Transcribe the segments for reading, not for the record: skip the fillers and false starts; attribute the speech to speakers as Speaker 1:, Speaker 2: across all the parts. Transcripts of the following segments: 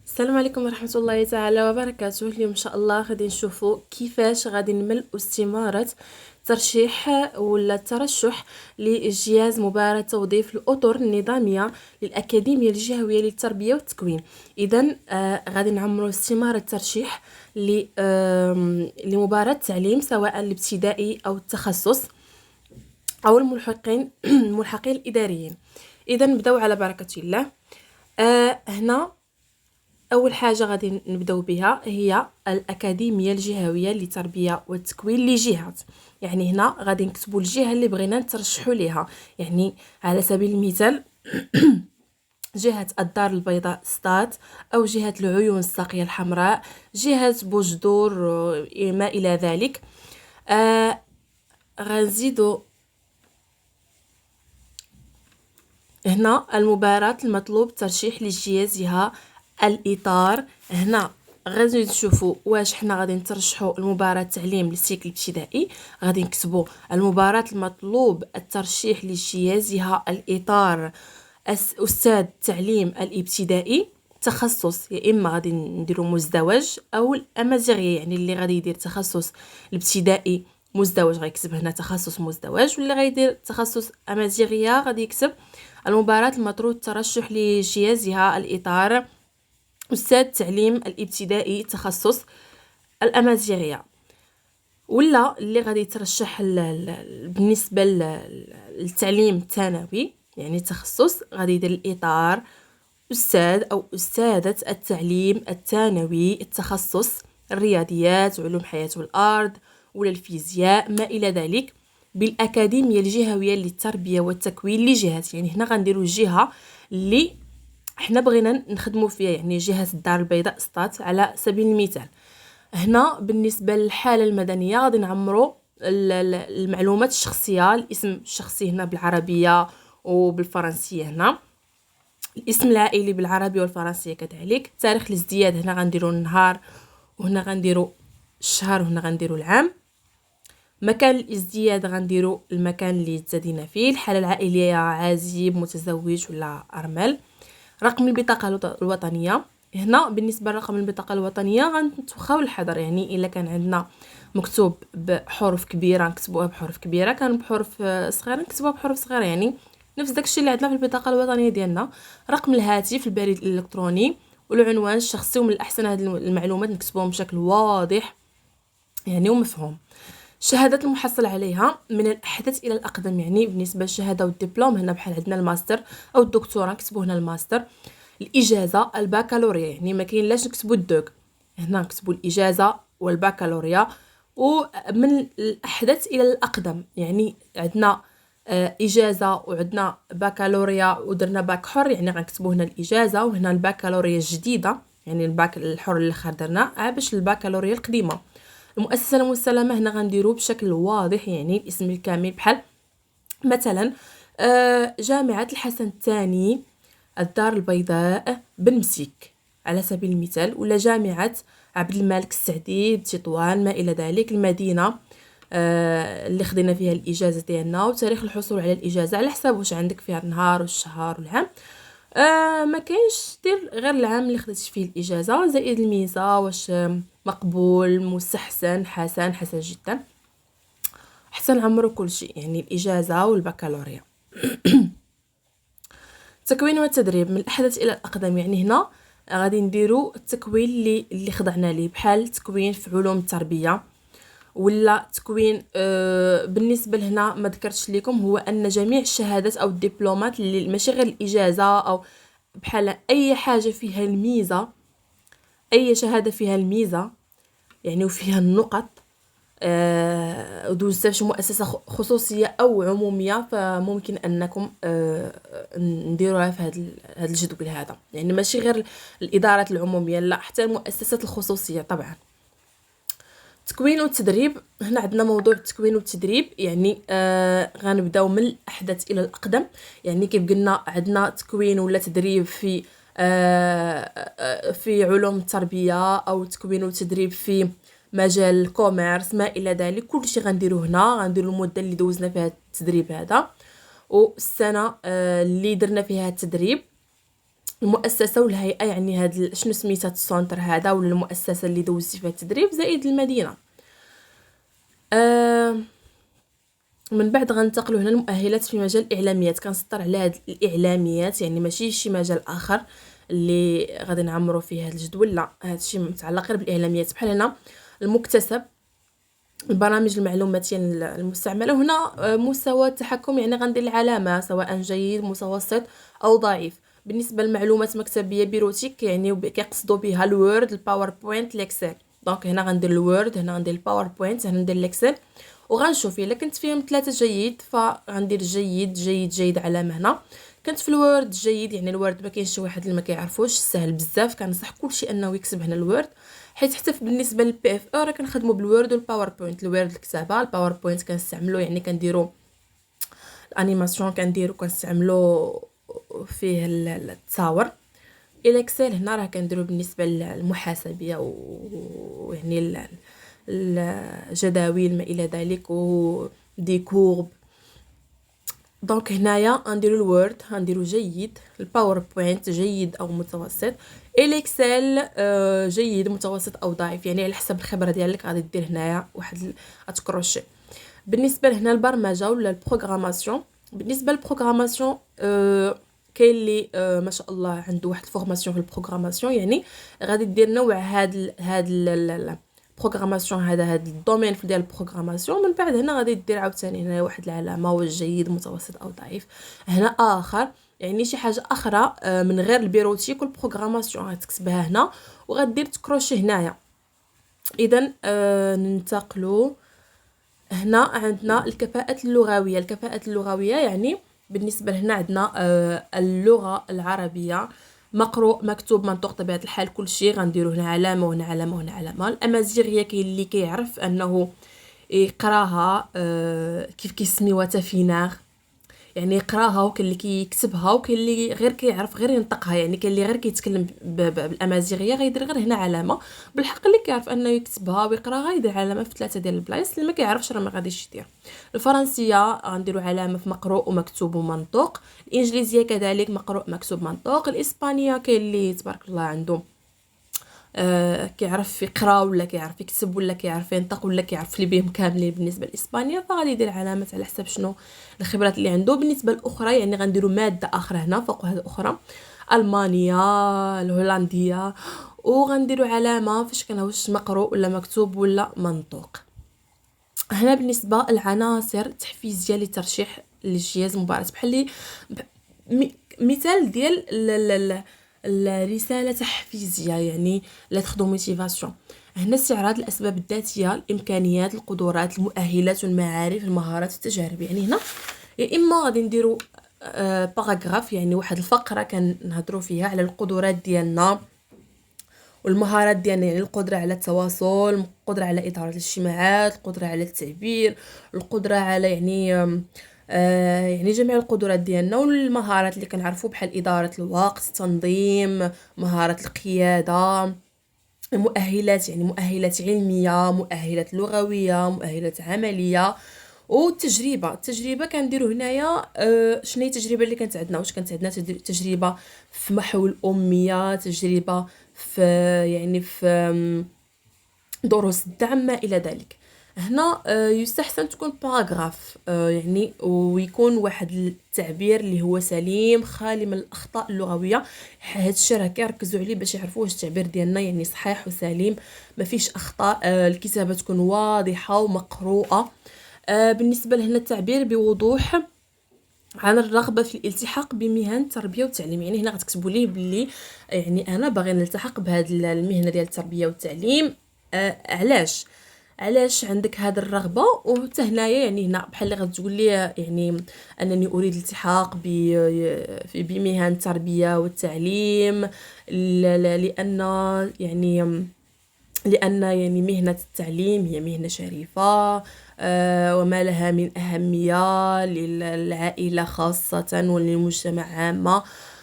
Speaker 1: السلام عليكم ورحمة الله تعالى وبركاته. اليوم إن شاء الله غادي نشوفوا كيفاش غادي نملأ استمارة ترشيح ولا الترشح لجهاز مباراة توظيف الأطر النظامية للأكاديمية الجهوية للتربية والتكوين. إذن غادي نعمروا استمارة ترشيح لمباراة تعليم سواء الابتدائي أو التخصص أو الملحقين الإداريين. إذن نبداو على بركة الله. هنا اول حاجه غادي نبداو بها هي الاكاديميه الجهويه للتربيه والتكوين لجهه. يعني هنا غادي نكتبوا الجهه اللي بغينا نترشحوا ليها. يعني على سبيل المثال جهه الدار البيضاء ستات، او جهه العيون الساقيه الحمراء، جهه بوجدور، ما الى ذلك. غنزيدوا هنا المباراة المطلوب ترشيح لجهازها الإطار. هنا غادي نشوفوا واش حنا غادي نترشحوا المباراة تعليم للسيكل الابتدائي، غادي نكتبوا المباراة المطلوب الترشيح لجهازها الإطار أستاذ التعليم الابتدائي. تخصص يا إما غادي نديروا مزدوج أو الأمازيغية، يعني اللي غادي يدير تخصص الابتدائي مزدوج غيكتب هنا تخصص مزدوج، واللي غيدير تخصص أمازيغية غادي يكتب المباراة المطلوب الترشح لجهازها الإطار أستاذ التعليم الابتدائي تخصص الأمازيغية. ولا اللي غادي يترشح بالنسبة للتعليم الثانوي يعني تخصص غادي يدير الإطار أستاذ أو أستاذة التعليم الثانوي التخصص الرياضيات وعلوم حياة والأرض ولا الفيزياء ما إلى ذلك بالأكاديمية الجهوية للتربية والتكوين لجهات. يعني هنا غنديروا الجهة اللي احنا بغينا نخدموا فيها، يعني جهة الدار البيضاء سطات على سبيل المثال. هنا بالنسبة للحالة المدنية غادي نعمروا المعلومات الشخصية، الاسم الشخصي هنا بالعربية وبالفرنسية، هنا الاسم العائلي بالعربية والفرنسية كذلك. تاريخ الازدياد هنا غنديروا النهار، وهنا غنديروا الشهر، وهنا غنديروا العام. مكان الازدياد غنديروا المكان اللي تزادينا فيه. الحالة العائلية عازب متزوج ولا أرمل. رقم البطاقة الوطنية هنا بالنسبة لرقم البطاقة الوطنية غنتوخاو الحذر، يعني إلا كان عندنا مكتوب بحروف كبيرة نكتبوها بحروف كبيرة، كان بحروف صغيرة نكتبوها بحروف صغيرة، يعني نفس داكشي اللي عندنا في البطاقة الوطنية ديالنا. رقم الهاتف، البريد الإلكتروني والعنوان الشخصي، ومن الأحسن هاد المعلومات نكتبوهم بشكل واضح يعني ومفهوم. الشهادات المحصل عليها من الأحدث إلى الأقدم، يعني بالنسبة للشهادة والدبلوم هنا بحال عندنا الماستر أو الدكتوراه نكتبو هنا الماستر. الإجازة البكالوريا، يعني ما كاين لاش نكتبو الدوك، هنا نكتبو الإجازة والبكالوريا. ومن الأحدث إلى الأقدم، يعني عندنا إجازة وعندنا بكالوريا ودرنا باك حر، يعني غنكتبو هنا الإجازة، وهنا البكالوريا الجديدة يعني الباك الحر اللي خر درنا باش البكالوريا القديمة. المؤسسة المستلمة هنا غنديرو بشكل واضح، يعني الاسم الكامل بحال مثلا جامعة الحسن الثاني الدار البيضاء بنمسيك على سبيل المثال، ولا جامعة عبد الملك السعدي بتطوان ما إلى ذلك. المدينة اللي خدينا فيها الإجازة ديالنا، وتاريخ الحصول على الإجازة على حساب واش عندك فيها النهار والشهر والعام. ما كاينش دير غير العام اللي خديتي فيه الإجازة زائد الميزة واش مقبول مستحسن حسن حسن جدا. حسن عمرو كل شيء، يعني الإجازة والبكالوريا. التكوين والتدريب من الأحدث إلى الأقدم، يعني هنا غادي نديرو التكوين اللي خضعنا ليه، بحال تكوين في علوم التربية ولا تكوين بالنسبة لهنا ما ذكرتش لكم هو أن جميع الشهادات أو الدبلومات اللي ماشي غير الإجازة أو بحال أي حاجة فيها الميزة، أي شهادة فيها الميزة يعني وفيها النقط ودوزت في مؤسسة خصوصية أو عمومية، فممكن أنكم نديروها في هذا الجدول هذا، يعني ماشي غير الإدارات العمومية، لا حتى المؤسسات الخصوصية طبعا. التكوين والتدريب هنا عندنا موضوع التكوين والتدريب، يعني غنبداو من الأحدث إلى الأقدم. يعني كيف قلنا عندنا تكوين ولا تدريب في في علوم التربية، أو تكوين وتدريب في مجال الكوميرس ما إلى ذلك. كل شيء غنديرو هنا، غنديرو المدة اللي دوزنا فيها التدريب هذا والسنة اللي درنا فيها التدريب. المؤسسه والهيئه، يعني هاد شنو سميتها السونتر هذا ولا المؤسسه اللي دوزتي فيها التدريب، زائد المدينه. من بعد غننتقلوا هنا المؤهلات في مجال الاعلاميات. كنسطر على هاد الاعلاميات، يعني ماشي شي مجال اخر اللي غادي نعمروا فيه هاد الجدول، لا هادشي متعلق غير بالاعلاميات. بحال هنا المكتسب، البرامج المعلوماتيه المستعمله. هنا مستوى التحكم، يعني غندير العلامه سواء جيد متوسط او ضعيف. بالنسبه للمعلومات مكتبيه بيروتيك، يعني كيقصدوا بها الوورد، الباوربوينت، الاكسل. دونك هنا غندير الوورد، هنا غندير الباوربوينت، هنا ندير الاكسل. وغنشوف الا كنت فيهم 3 جيد فغندير جيد جيد جيد علامه هنا. كنت في الوورد جيد، يعني الوورد ما كاينش شي واحد اللي ما كيعرفوش، سهل بزاف. كنصح كلشي انه يكتب هنا الوورد، حيت حتى بالنسبه للبي اف او راه كنخدموا بالوورد والباوربوينت. الوورد الكتابه، الباوربوينت كنستعملو يعني كنديرو الانيماسيون، كنستعملو فيه التصاور. الاكسل هنا راه كنديرو بالنسبه للمحاسبيه ويعني الجداول ما الى ذلك ودي كورب. دونك هنايا غنديرو الوورد غنديرو جيد، الباوربوينت جيد او متوسط، الاكسل جيد متوسط او ضعيف، يعني على حسب الخبره ديالك غادي دير هنايا واحد اتكروشي. بالنسبه لهنا البرمجه ولا البروغراماسيون، بالنسبه للبروغراماسيون كاين اللي ما شاء الله عنده واحد الفورماسيون في البروغراماسيون، يعني غادي دير نوع هاد البروغراماسيون، هاد الدومين ديال البروغراماسيون. من بعد هنا غادي دير عاوتاني هنا واحد العلامه، واش جيد متوسط او ضعيف. هنا اخر يعني شي حاجه اخرى من غير البيروتيك والبروغراماسيون غتكتبها هنا وغدير تكروشي هنايا. اذا ننتقلوا هنا عندنا الكفاءات اللغويه. الكفاءات اللغويه يعني بالنسبه لهنا عندنا اللغه العربيه، مقروء مكتوب منطوق طبيعه الحال كلشي غنديروا هنا علامه وهنا علامه وهنا علامه. الامازيغيه كاين اللي كيعرف انه يقراها كيف كيسميوها تافيناغ، يعني يقراها، وكاين اللي كيكتبها، وكاين اللي غير كيعرف غير ينطقها، يعني كاين اللي غير كيتكلم بالامازيغيه غيدير غير هنا علامه. بالحق اللي كيعرف انه يكتبها ويقراها يدير علامه في 3 ديال البلايص، اللي ما كيعرفش راه ما غاديش يدير. الفرنسيه غنديروا علامه في مقروء ومكتوب ومنطوق. الانجليزيه كذلك مقروء مكتوب منطوق. الاسبانيه كاين اللي تبارك الله عنده كيعرف يقرا ولا كيعرف يكتب ولا كيعرف ينطق ولا كيعرف لي بهم كاملين. بالنسبه لاسبانيا فغادي يدير علامات على حسب شنو الخبرات اللي عنده. بالنسبه الاخرى يعني غنديروا ماده اخرى هنا فوق هذه الاخرى، المانيا، الهولنديه، وغنديروا علامه فاش كان واش مقروء ولا مكتوب ولا منطوق. هنا بالنسبه للعناصر التحفيزيه لترشيح للجهاز المباراه، بحال لي مثال ديال الرساله تحفيزيه، يعني لا تخدو موتيفاسيون. هنا استعراض الاسباب الذاتيه، الامكانيات، القدرات، المؤهلات والمعارف، المهارات والتجارب. يعني هنا يا اما غادي نديروا باراغراف، يعني واحد الفقره كنهضروا فيها على القدرات ديالنا والمهارات ديالنا، يعني القدره على التواصل، القدره على اداره الاجتماعات، القدره على التعبير، القدره على يعني جميع القدرات ديالنا. والمهارات اللي كنعرفوا بحال اداره الوقت، التنظيم، مهاره القياده. المؤهلات يعني مؤهلات علميه، مؤهلات لغويه، مؤهلات عمليه. التجربه كنديروا هنايا شنو هي التجربه اللي كانت عندنا، واش كانت عندنا تجربه في محو الاميه، تجربه في يعني في دروس الدعم ما الى ذلك. هنا يستحسن تكون باراغراف، يعني ويكون واحد التعبير اللي هو سليم خالي من الاخطاء اللغويه. هذا الشيء راه كيركزوا عليه باش يعرفوا واش التعبير ديالنا يعني صحيح وسليم ما فيش اخطاء. الكتابه تكون واضحه ومقروءه. بالنسبه لهنا التعبير بوضوح عن الرغبه في الالتحاق بمهن التربيه والتعليم. يعني هنا غتكتبوا ليه باللي يعني انا باغي نلتحق بهذه المهنه ديال التربيه والتعليم. علاش عندك هذه الرغبه. وحتى هنايا يعني هنا بحال اللي غتقول لي يعني انني اريد الالتحاق بمهن التربيه والتعليم لأن مهنة التعليم هي مهنة شريفة، وما لها من أهمية للعائلة خاصة وللمجتمع عامة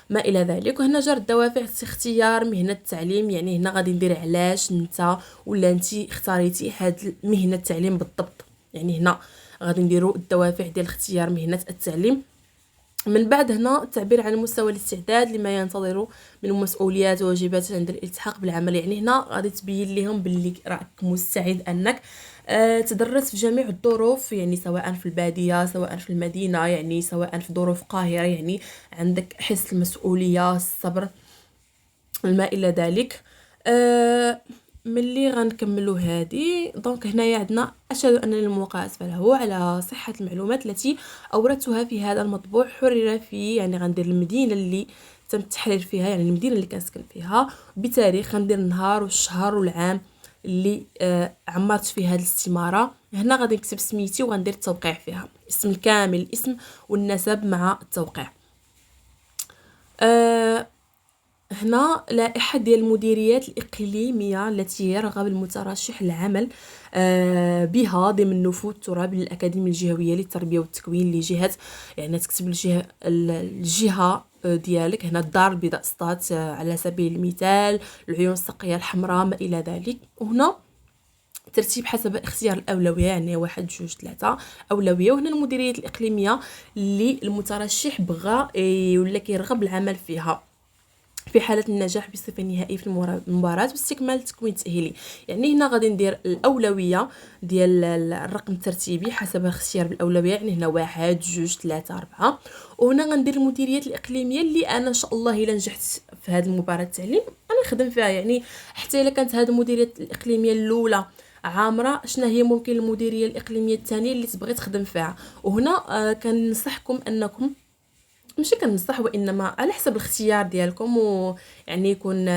Speaker 1: ما إلى ذلك. وهنا جرى الدوافع اختيار مهنة التعليم، يعني هنا غادي ندير علاش نتا ولا نتي اختاريتي هاد مهنة التعليم بالضبط. يعني هنا غادي نديروا الدوافع ديال اختيار مهنة التعليم. من بعد هنا التعبير عن مستوى الاستعداد لما ينتظر من مسؤوليات وواجبات عند الالتحاق بالعمل. يعني هنا غادي تبين لهم باللي راك مستعد انك تدرس في جميع الظروف، يعني سواء في البادية سواء في المدينة، يعني سواء في ظروف قاهرة، يعني عندك حس المسؤولية، الصبر، ما الى ذلك. آه ملي غنكملوا هذه دونك هنايا عندنا اشهد ان الموقع اسفله على صحه المعلومات التي اوردتها في هذا المطبوع حرر في، يعني غندير المدينه اللي تم التحرير فيها، يعني المدينه اللي كنسكن فيها، بتاريخ غندير النهار والشهر والعام اللي عمرت فيه هذه الاستماره. هنا غادي نكتب سميتي وغندير التوقيع فيها، اسم الكامل، الاسم والنسب مع التوقيع. آه هنا لائحة ديال المديريات الإقليمية التي يرغب المترشح العمل بها ضمن نفوذ التراب للأكاديمية الجهوية للتربية والتكوين لجهة، يعني تكتب الجهة ديالك. هنا الدار البيضاء سطات على سبيل المثال، العيون السقية الحمراء، ما إلى ذلك. وهنا ترتيب حسب اختيار الأولوية، يعني 1 2 3 أولوية. وهنا المديريات الإقليمية اللي المترشح بغى ولا كيرغب العمل فيها في حالة النجاح بصفة نهائية في المباراة واستكمال التكوين التأهيلي. يعني هنا غادي ندير الأولوية ديال الرقم الترتيبي حسب الاختيار بالأولوية، يعني هنا 1 2 3 4. وهنا غندير المديريات الإقليمية اللي أنا إن شاء الله إلا نجحت في هذه المباراة التعليم أنا نخدم فيها. يعني حتى إلا كانت هذه المديرية الإقليمية الأولى عامره، شنو هي ممكن المديريه الاقليميه الثانيه اللي تبغي تخدم فيها. وهنا كنصحكم انكم ماشي كنصح، وانما على حسب الاختيار ديالكم، ويعني يكون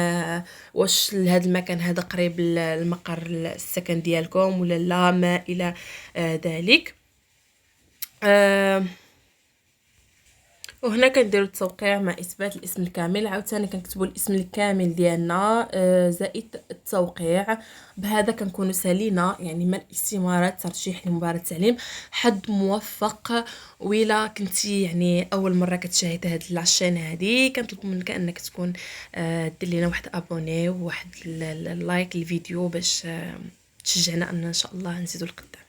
Speaker 1: واش لهذا المكان هذا قريب المقر السكن ديالكم ولا لا، ما الى ذلك. آه، وهنا كنديروا التوقيع مع اثبات الاسم الكامل. عاوتاني كنكتبوا الاسم الكامل ديالنا زائد التوقيع. بهذا كنكونوا سالينا يعني ملء استمارة ترشيح لمباراة التعليم. حد موفق. وإلا كنتي يعني اول مره كتشاهد هاد العشان هادي، كنطلب منك انك تكون دير لينا واحد ابوني وواحد اللايك للفيديو باش تشجعنا ان شاء الله نزيدو لقدام.